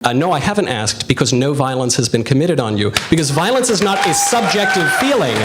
No, I haven't asked because no violence has been committed on you. Because violence is not a subjective feeling.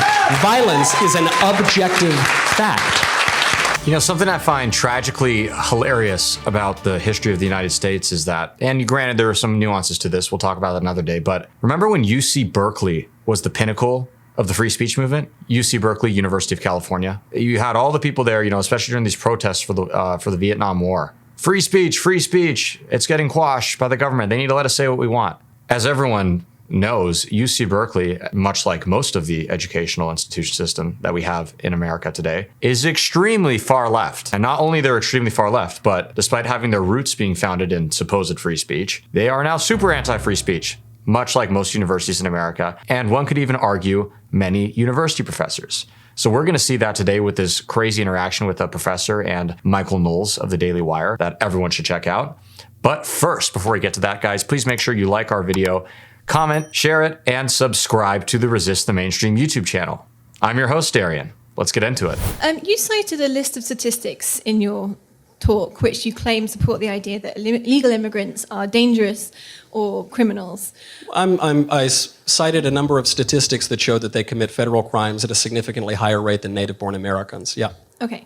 Violence is an objective fact. You know, something I find tragically hilarious about the history of the United States is that, and granted there are some nuances to this, we'll talk about that another day, but remember when UC Berkeley was the pinnacle of the free speech movement? UC Berkeley, University of California. You had all the people there, you know, especially during these protests for the Vietnam War. Free speech, it's getting quashed by the government. They need to let us say what we want. As everyone knows, UC Berkeley, much like most of the educational institution system that we have in America today, is extremely far left. And not only they're extremely far left, but despite having their roots being founded in supposed free speech, they are now super anti-free speech, much like most universities in America. And one could even argue many university professors. So we're going to see that today with this crazy interaction with a professor and Michael Knowles of the Daily Wire that everyone should check out. But first, before we get to that, guys, please make sure you like our video, comment, share it, and subscribe to the Resist the Mainstream YouTube channel. I'm your host, Darian. Let's get into it. You cited a list of statistics in your talk which you claim support the idea that illegal immigrants are dangerous or criminals. I cited a number of statistics that show that they commit federal crimes at a significantly higher rate than native-born Americans. Yeah. Okay.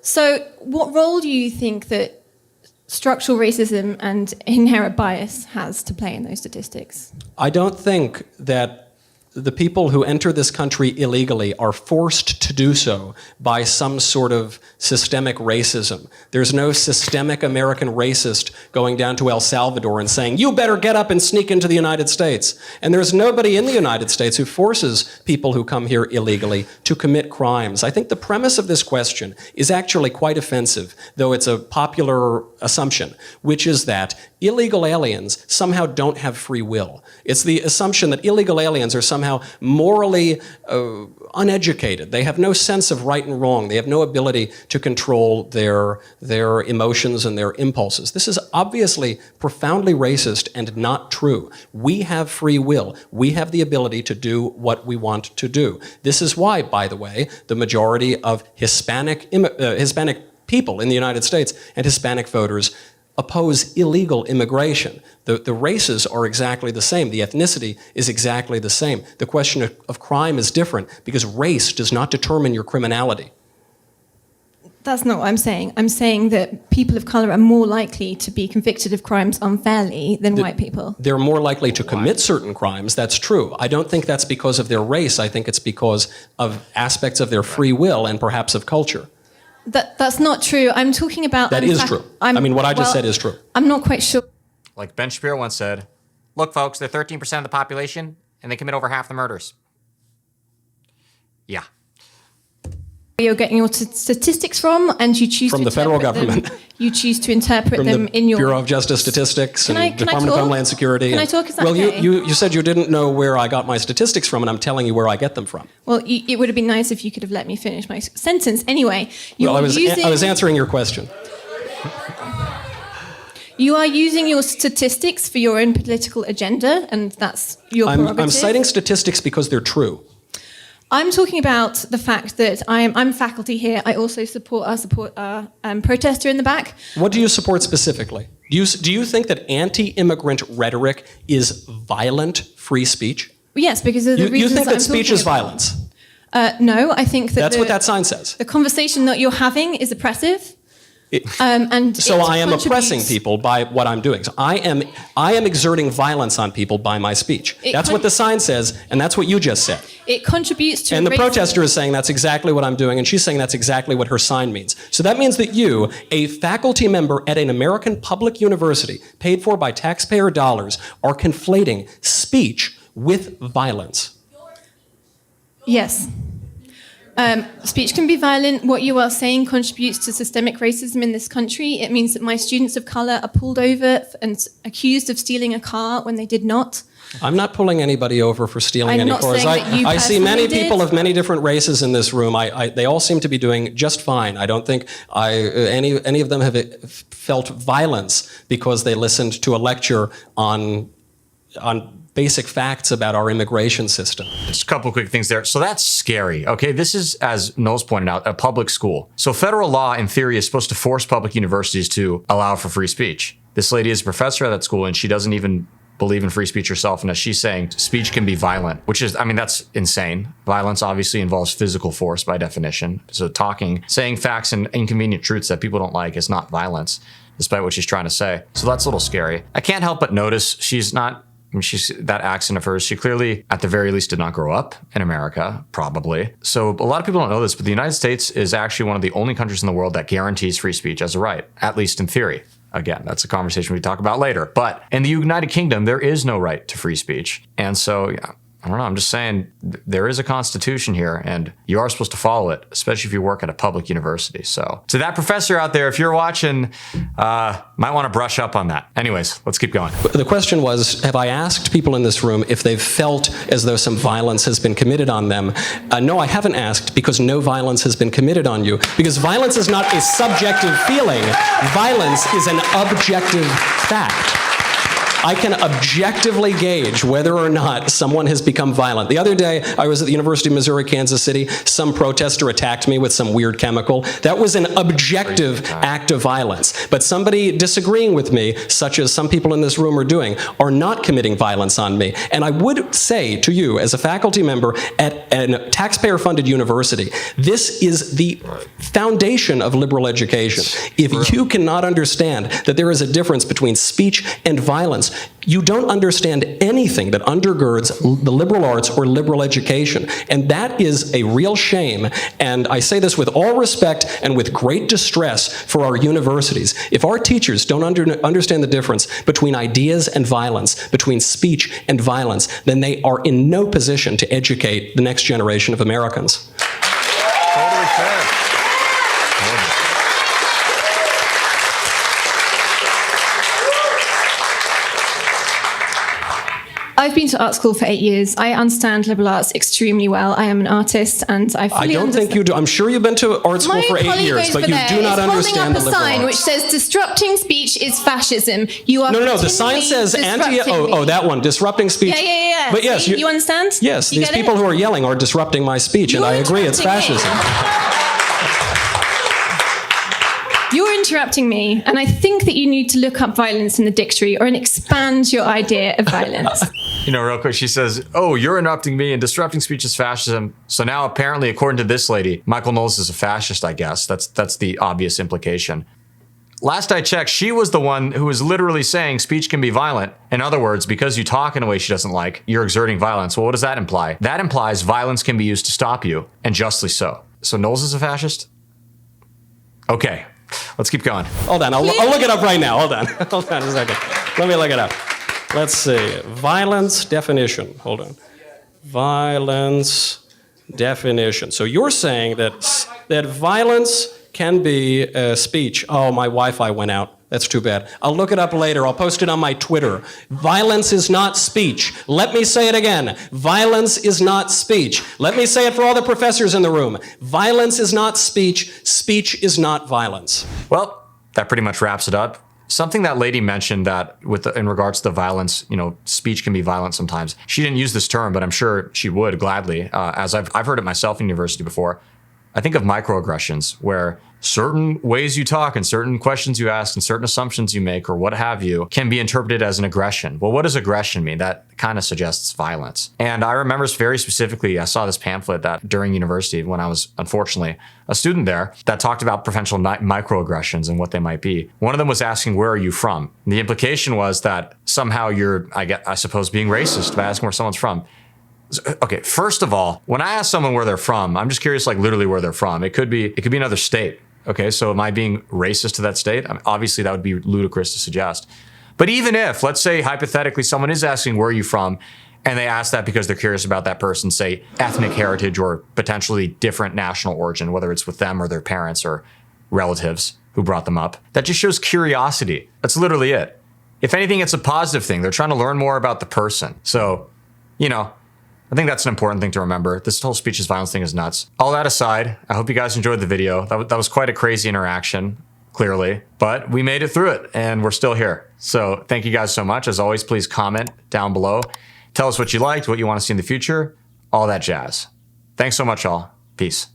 So what role do you think that structural racism and inherent bias has to play in those statistics? I don't think that the people who enter this country illegally are forced to do so by some sort of systemic racism. There's no systemic American racist going down to El Salvador and saying, you better get up and sneak into the United States. And there's nobody in the United States who forces people who come here illegally to commit crimes. I think the premise of this question is actually quite offensive, though it's a popular assumption, which is that illegal aliens somehow don't have free will. It's the assumption that illegal aliens are somehow morally uneducated. They have no sense of right and wrong. They have no ability to control their emotions and their impulses. This is obviously profoundly racist and not true. We have free will. We have the ability to do what we want to do. This is why, by the way, the majority of Hispanic people in the United States and Hispanic voters oppose illegal immigration. The races are exactly the same. The ethnicity is exactly the same. The question of crime is different because race does not determine your criminality. That's not what I'm saying. I'm saying that people of color are more likely to be convicted of crimes unfairly than white people. They're more likely to commit certain crimes, that's true. I don't think that's because of their race. I think it's because of aspects of their free will and perhaps of culture. That's not true. I'm talking about... That is true. I mean, what I just said is true. I'm not quite sure. Like Ben Shapiro once said, look, folks, they're 13% of the population, and they commit over half the murders. Yeah. You're getting your statistics from, and you choose from to the federal government. You choose to interpret from them the in your Bureau of Justice Statistics and Department of Homeland Security. Can I talk? Is that well, okay? you said you didn't know where I got my statistics from, and I'm telling you where I get them from. Well, it would have been nice if you could have let me finish my sentence. Anyway, I was answering your question. You are using your statistics for your own political agenda, and that's your prerogative. I'm citing statistics because they're true. I'm talking about the fact that I'm faculty here. I also support a protester in the back. What do you support specifically? Do you think that anti-immigrant rhetoric is violent free speech? Well, yes, because of the reasons you think that I'm speech is violence? No, I think that that's what that sign says. The conversation that you're having is oppressive. So I am oppressing people by what I'm doing. So I am exerting violence on people by my speech. That's what the sign says, and that's what you just said. It contributes to... And the protester is saying that's exactly what I'm doing, and she's saying that's exactly what her sign means. So that means that you, a faculty member at an American public university, paid for by taxpayer dollars, are conflating speech with violence. Yes. Speech can be violent. What you are saying contributes to systemic racism in this country. It means that my students of color are pulled over and accused of stealing a car when they did not. I'm not pulling anybody over for stealing any cars. I see many people of many different races in this room. They all seem to be doing just fine. I don't think any of them have felt violence because they listened to a lecture on basic facts about our immigration system. Just a couple of quick things there. So that's scary, okay? This is, as Knowles pointed out, a public school. So federal law, in theory, is supposed to force public universities to allow for free speech. This lady is a professor at that school, and she doesn't even believe in free speech herself. And as she's saying, speech can be violent, which is, I mean, that's insane. Violence obviously involves physical force by definition. So talking, saying facts and inconvenient truths that people don't like is not violence, despite what she's trying to say. So that's a little scary. I can't help but notice she's not, she's that accent of hers. She clearly, at the very least, did not grow up in America, probably. So a lot of people don't know this, but the United States is actually one of the only countries in the world that guarantees free speech as a right, at least in theory. Again, that's a conversation we talk about later. But in the United Kingdom, there is no right to free speech. And so, yeah, I don't know. I'm just saying there is a constitution here, and you are supposed to follow it, especially if you work at a public university. So to that professor out there, if you're watching, might want to brush up on that. Anyways, let's keep going. The question was, have I asked people in this room if they've felt as though some violence has been committed on them? No, I haven't asked, because no violence has been committed on you. Because violence is not a subjective feeling. Violence is an objective fact. I can objectively gauge whether or not someone has become violent. The other day, I was at the University of Missouri, Kansas City. Some protester attacked me with some weird chemical. That was an objective act of violence. But somebody disagreeing with me, such as some people in this room are doing, are not committing violence on me. And I would say to you, as a faculty member at a taxpayer-funded university, this is the foundation of liberal education. If you cannot understand that there is a difference between speech and violence, you don't understand anything that undergirds the liberal arts or liberal education. And that is a real shame. And I say this with all respect and with great distress for our universities. If our teachers don't understand the difference between ideas and violence, between speech and violence, then they are in no position to educate the next generation of Americans. Totally fair. I've been to art school for 8 years. I understand liberal arts extremely well. I am an artist, and I fully I don't think you do. I'm sure you've been to art school for 8 years, but you do not understand the liberal arts. holding up a sign which says disrupting speech is fascism. You are No, the sign says that one, disrupting speech. Yeah. But yes, you understand? Yes, these people who are yelling are disrupting my speech, and I agree, it's fascism. You're interrupting me, and I think that you need to look up violence in the dictionary or expand your idea of violence. You know, real quick, she says, oh, you're interrupting me and disrupting speech is fascism. So now apparently, according to this lady, Michael Knowles is a fascist, I guess. That's the obvious implication. Last I checked, she was the one who was literally saying speech can be violent. In other words, because you talk in a way she doesn't like, you're exerting violence. Well, what does that imply? That implies violence can be used to stop you, and justly so. So Knowles is a fascist? Okay. Let's keep going. Hold on, I'll look it up right now. Hold on a second. Let me look it up. Let's see. Violence definition. Hold on. Violence definition. So you're saying that violence can be speech. Oh, my Wi-Fi went out. That's too bad. I'll look it up later. I'll post it on my Twitter. Violence is not speech. Let me say it again. Violence is not speech. Let me say it for all the professors in the room. Violence is not speech. Speech is not violence. Well, that pretty much wraps it up. Something that lady mentioned that in regards to the violence, you know, speech can be violent sometimes. She didn't use this term, but I'm sure she would gladly, as I've heard it myself in university before. I think of microaggressions, where certain ways you talk and certain questions you ask and certain assumptions you make or what have you can be interpreted as an aggression. Well, what does aggression mean? That kind of suggests violence. And I remember very specifically, I saw this pamphlet that during university when I was unfortunately a student there that talked about potential microaggressions and what they might be. One of them was asking, where are you from? And the implication was that somehow you're, I suppose, being racist by asking where someone's from. Okay, first of all, when I ask someone where they're from, I'm just curious, like literally where they're from. It could be another state. Okay, so am I being racist to that state? I mean, obviously, that would be ludicrous to suggest. But even if, let's say hypothetically, someone is asking where are you from, and they ask that because they're curious about that person's, say, ethnic heritage or potentially different national origin, whether it's with them or their parents or relatives who brought them up, that just shows curiosity. That's literally it. If anything, it's a positive thing. They're trying to learn more about the person. So, you know, I think that's an important thing to remember. This whole speech is violence thing is nuts. All that aside, I hope you guys enjoyed the video. That was quite a crazy interaction, clearly, but we made it through it and we're still here. So thank you guys so much. As always, please comment down below. Tell us what you liked, what you want to see in the future, all that jazz. Thanks so much, all. Peace.